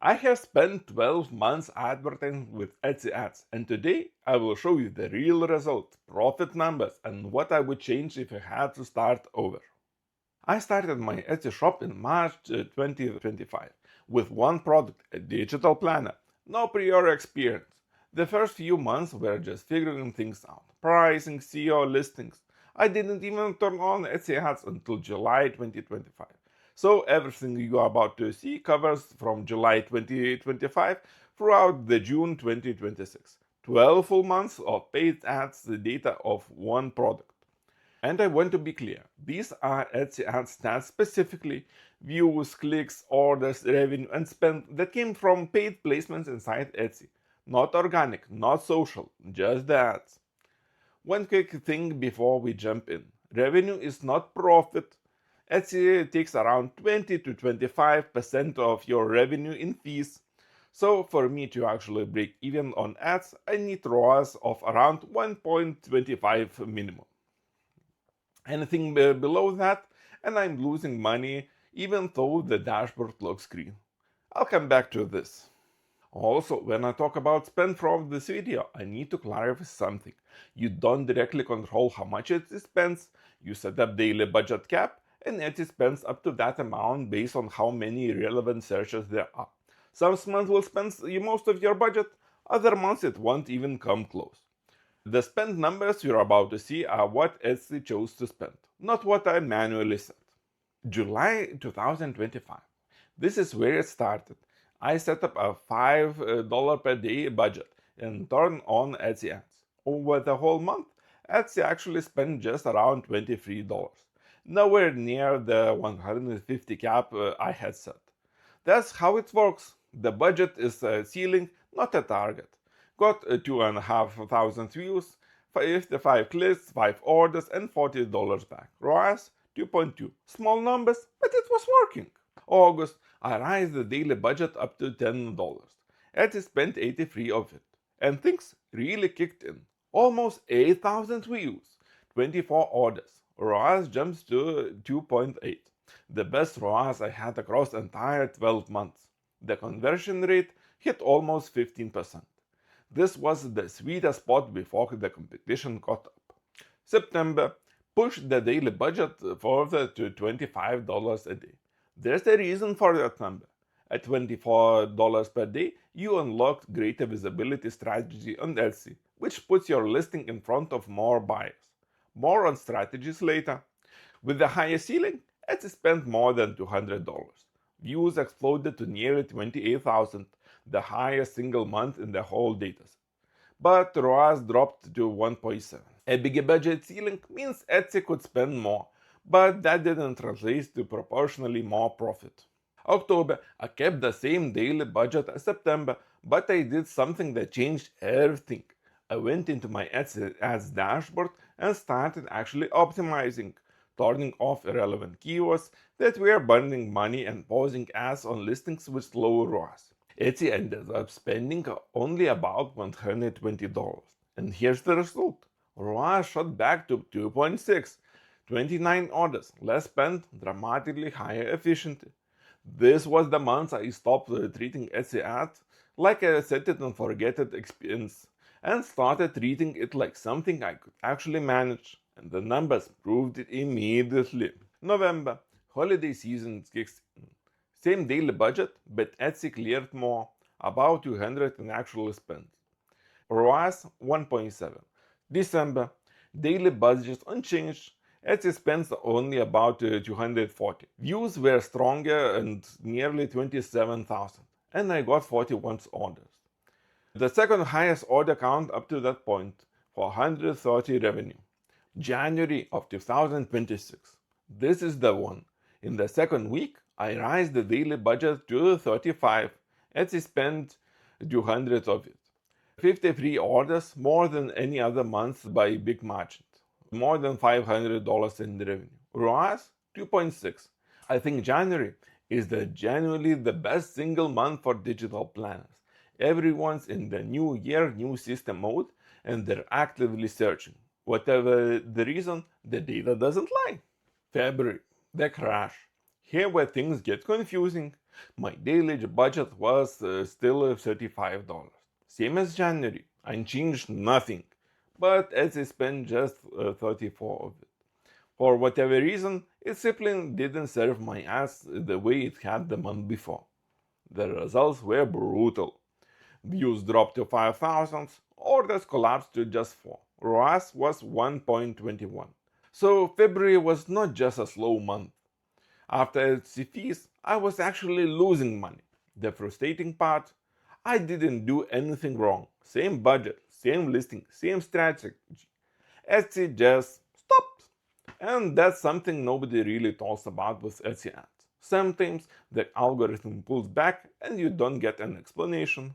I have spent 12 months advertising with Etsy ads, and today I will show you the real result, profit numbers, and what I would change if I had to start over. I started my Etsy shop in March 2025 with one product, a digital planner. No prior experience. The first few months were just figuring things out. Pricing, SEO, listings. I didn't even turn on Etsy ads until July 2025. So everything you are about to see covers from July 2025 throughout the June 2026. 12 full months of paid ads data of one product. And I want to be clear, these are Etsy ad stats specifically, views, clicks, orders, revenue, and spend that came from paid placements inside Etsy. Not organic, not social, just the ads. One quick thing before we jump in. Revenue is not profit. Etsy takes around 20 to 25% of your revenue in fees. So for me to actually break even on ads, I need ROAS of around 1.25 minimum. Anything below that, and I'm losing money even though the dashboard looks green. I'll come back to this. Also, when I talk about spend from this video, I need to clarify something. You don't directly control how much it spends, you set up daily budget cap, and Etsy spends up to that amount based on how many relevant searches there are. Some months will spend most of your budget, other months it won't even come close. The spend numbers you're about to see are what Etsy chose to spend, not what I manually set. July 2025. This is where it started. I set up a $5 per day budget and turned on Etsy ads. Over the whole month, Etsy actually spent just around $23, nowhere near the 150 cap I had set. That's how it works. The budget is a ceiling, not a target. Got 2,500 views, 55 clicks, 5 orders, and $40 back. ROAS 2.2. Small numbers, but it was working. August, I raised the daily budget up to $10. Etsy spent 83 of it. And things really kicked in. Almost 8,000 views, 24 orders. ROAS jumps to 2.8. The best ROAS I had across the entire 12 months. The conversion rate hit almost 15%. This was the sweetest spot before the competition caught up. September pushed the daily budget further to $25 a day. There's a reason for that number. At $24 per day, you unlocked greater visibility strategy on Etsy, which puts your listing in front of more buyers. More on strategies later. With the higher ceiling, Etsy spent more than $200. Views exploded to nearly 28,000, the highest single month in the whole dataset. But ROAS dropped to 1.7. A bigger budget ceiling means Etsy could spend more, but that didn't translate to proportionally more profit. October, I kept the same daily budget as September, but I did something that changed everything. I went into my Etsy ads dashboard and started actually optimizing, turning off irrelevant keywords that were burning money and pausing ads on listings with low ROAS. Etsy ended up spending only about $120. And here's the result. ROAS shot back to 2.6, 29 orders, less spent, dramatically higher efficiency. This was the month I stopped treating Etsy ads like a set it and forget it experience and started treating it like something I could actually manage, and the numbers proved it immediately. November, holiday season kicks in. Same daily budget, but Etsy cleared more, about 200 in actual spend. ROAS 1.7. December, daily budget unchanged. Etsy spends only about 240. Views were stronger and nearly 27,000, and I got 41 orders. The second highest order count up to that point, 430 revenue. January of 2026. This is the one. In the second week, I raised the daily budget to 35. Etsy spent 200 of it. 53 orders, more than any other month by big margin. More than $500 in revenue. ROAS 2.6. I think January is genuinely the best single month for digital planners. Everyone's in the new year, new system mode, and they're actively searching. Whatever the reason, the data doesn't lie. February, the crash. Here where things get confusing. My daily budget was still $35. Same as January. I changed nothing, but Etsy spent just 34 of it. For whatever reason, it simply didn't serve my ads the way it had the month before. The results were brutal. Views dropped to 5,000, orders collapsed to just 4. ROAS was 1.21. So February was not just a slow month. After Etsy fees, I was actually losing money. The frustrating part, I didn't do anything wrong. Same budget, same listing, same strategy. Etsy just stopped. And that's something nobody really talks about with Etsy ads. Sometimes the algorithm pulls back and you don't get an explanation.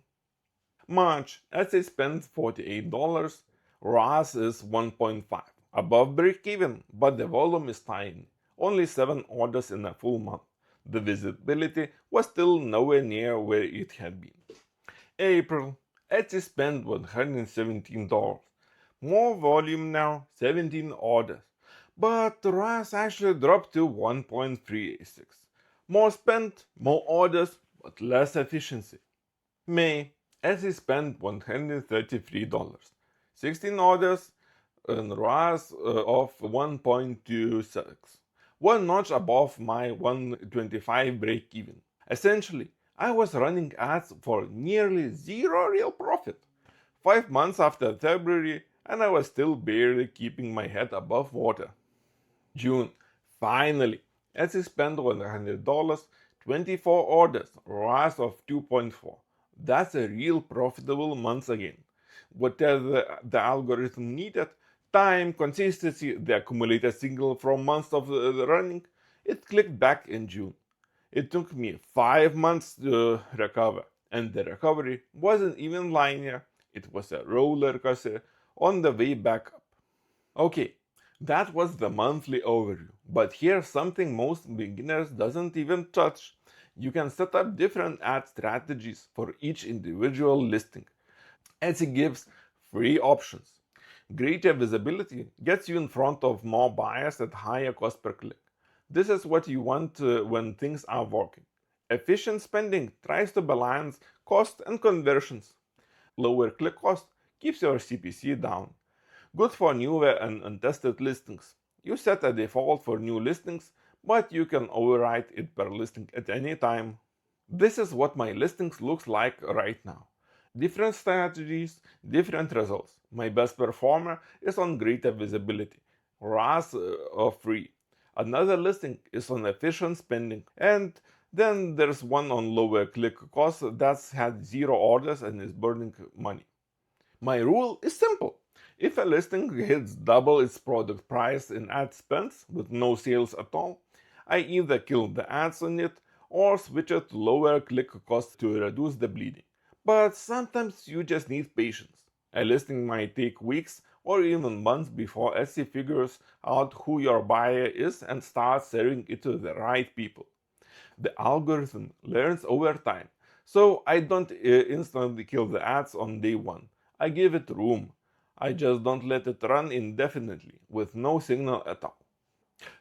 March, Etsy spent $48, ROAS is 1.5, above break-even, but the volume is tiny, only 7 orders in a full month. The visibility was still nowhere near where it had been. April, Etsy spent $117, more volume now, 17 orders, but the ROAS actually dropped to 1.36. More spent, more orders, but less efficiency. May, Etsy spent $133, 16 orders, and ROAS of 1.26, one notch above my 125 break even. Essentially, I was running ads for nearly zero real profit. 5 months after February, and I was still barely keeping my head above water. June, finally, Etsy spent $100, 24 orders, ROAS of 2.4. That's a real profitable month again. Whatever the algorithm needed, time, consistency, the accumulated signal from months of running, it clicked back in June. It took me 5 months to recover, and the recovery wasn't even linear. It was a roller coaster on the way back up. Okay, that was the monthly overview, but here's something most beginners doesn't even touch. You can set up different ad strategies for each individual listing. Etsy gives free options. Greater visibility gets you in front of more buyers at higher cost per click. This is what you want when things are working. Efficient spending tries to balance cost and conversions. Lower click cost keeps your CPC down. Good for newer and untested listings. You set a default for new listings, but you can override it per listing at any time. This is what my listings looks like right now. Different strategies, different results. My best performer is on greater visibility, ROAS of free. Another listing is on efficient spending, and then there's one on lower click cost that's had zero orders and is burning money. My rule is simple. If a listing hits double its product price in ad spends with no sales at all, I either kill the ads on it or switch it to lower click costs to reduce the bleeding. But sometimes you just need patience. A listing might take weeks or even months before Etsy figures out who your buyer is and starts serving it to the right people. The algorithm learns over time, so I don't instantly kill the ads on day one. I give it room. I just don't let it run indefinitely with no signal at all.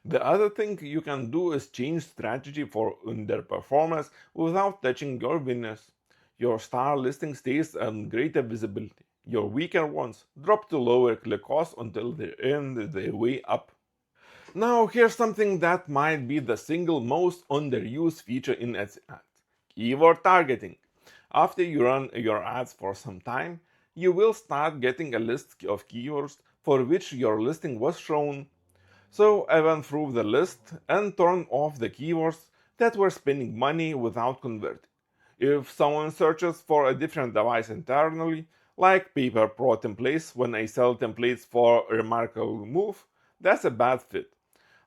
The other thing you can do is change strategy for underperformers without touching your winners. Your star listing stays on greater visibility. Your weaker ones drop to lower click costs until they earn their way up. Now here's something that might be the single most underused feature in Etsy ads. Keyword targeting. After you run your ads for some time, you will start getting a list of keywords for which your listing was shown. So I went through the list and turned off the keywords that were spending money without converting. If someone searches for a different device internally, like Paper Pro templates when I sell templates for Remarkable Move, that's a bad fit.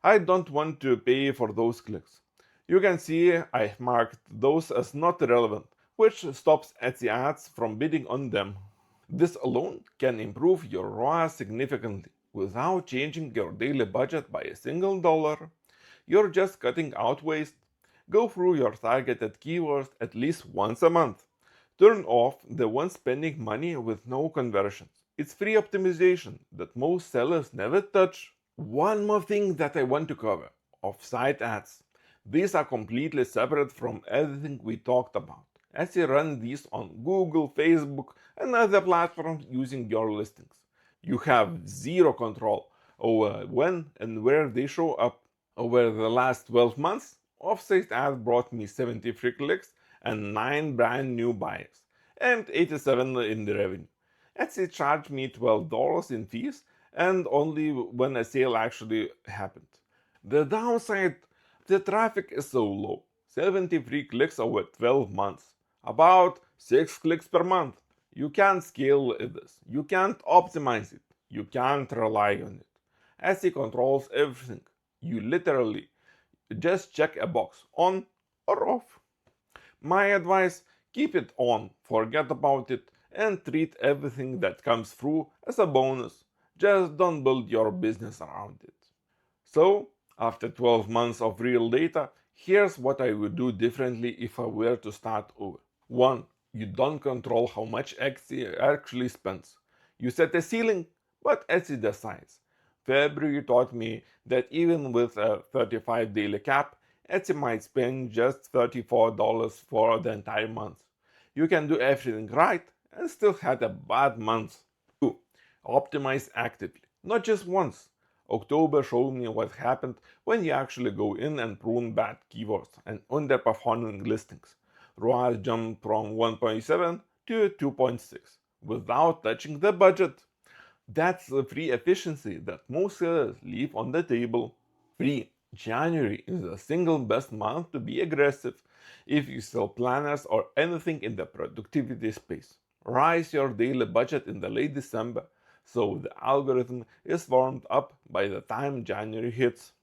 I don't want to pay for those clicks. You can see I marked those as not relevant, which stops Etsy ads from bidding on them. This alone can improve your ROAS significantly without changing your daily budget by a single dollar. You're just cutting out waste. Go through your targeted keywords at least once a month. Turn off the ones spending money with no conversions. It's free optimization that most sellers never touch. One more thing that I want to cover: offsite ads. These are completely separate from everything we talked about. Etsy runs these on Google, Facebook, and other platforms using your listings. You have zero control over when and where they show up. Over the last 12 months, Offsite ads brought me 73 clicks and 9 brand new buyers, and 87 in the revenue. Etsy charged me $12 in fees, and only when a sale actually happened. The downside, the traffic is so low, 73 clicks over 12 months, about 6 clicks per month. You can't scale this, you can't optimize it, you can't rely on it. Etsy controls everything. You literally just check a box on or off. My advice, keep it on, forget about it, and treat everything that comes through as a bonus. Just don't build your business around it. So, after 12 months of real data, here's what I would do differently if I were to start over. 1. You don't control how much Etsy actually spends. You set a ceiling, but Etsy decides. February taught me that even with a 35 daily cap, Etsy might spend just $34 for the entire month. You can do everything right and still have a bad month. 2. Optimize actively, not just once. October showed me what happened when you actually go in and prune bad keywords and underperforming listings. ROAS jumped from 1.7 to 2.6 without touching the budget. That's the free efficiency that most sellers leave on the table. 3. January is the single best month to be aggressive if you sell planners or anything in the productivity space. Raise your daily budget in the late December so the algorithm is warmed up by the time January hits.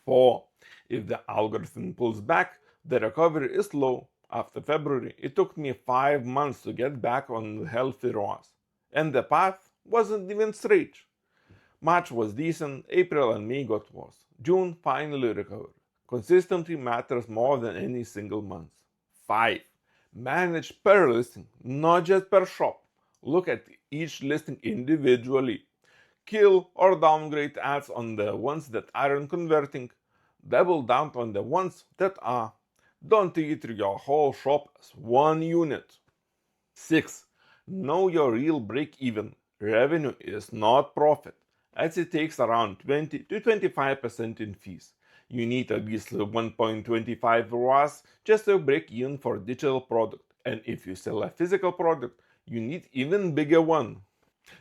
4. If the algorithm pulls back, the recovery is slow. After February, it took me 5 months to get back on healthy ROAS, and the path wasn't even straight. March was decent, April and May got worse. June finally recovered. Consistency matters more than any single month. 5. Manage per listing, not just per shop. Look at each listing individually. Kill or downgrade ads on the ones that aren't converting. Double down on the ones that are. Don't treat your whole shop as one unit. 6. Know your real break-even. Revenue is not profit. Etsy takes around 20 to 25% in fees. You need at least 1.25 ROAS just to break even for digital product. And if you sell a physical product, you need even bigger one.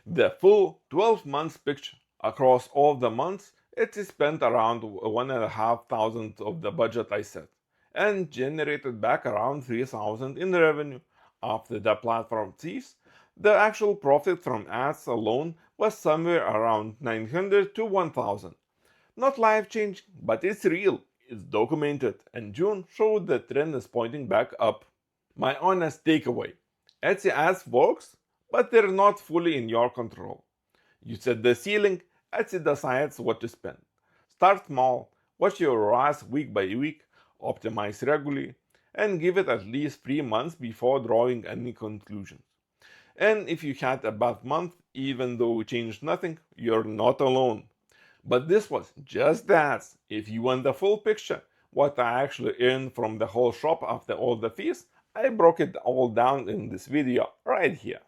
The full 12 months picture. Across all the months, Etsy spent around $1,500 of the budget I set and generated back around $3,000 in revenue. After the platform fees, the actual profit from ads alone was somewhere around $900 to $1,000. Not life-changing, but it's real, it's documented, and June showed the trend is pointing back up. My honest takeaway, Etsy ads works, but they're not fully in your control. You set the ceiling, Etsy decides what to spend. Start small, watch your ROAS week by week, optimize regularly, and give it at least 3 months before drawing any conclusions. And if you had a bad month, even though it changed nothing, you're not alone. But this was just that. If you want the full picture, what I actually earned from the whole shop after all the fees, I broke it all down in this video right here.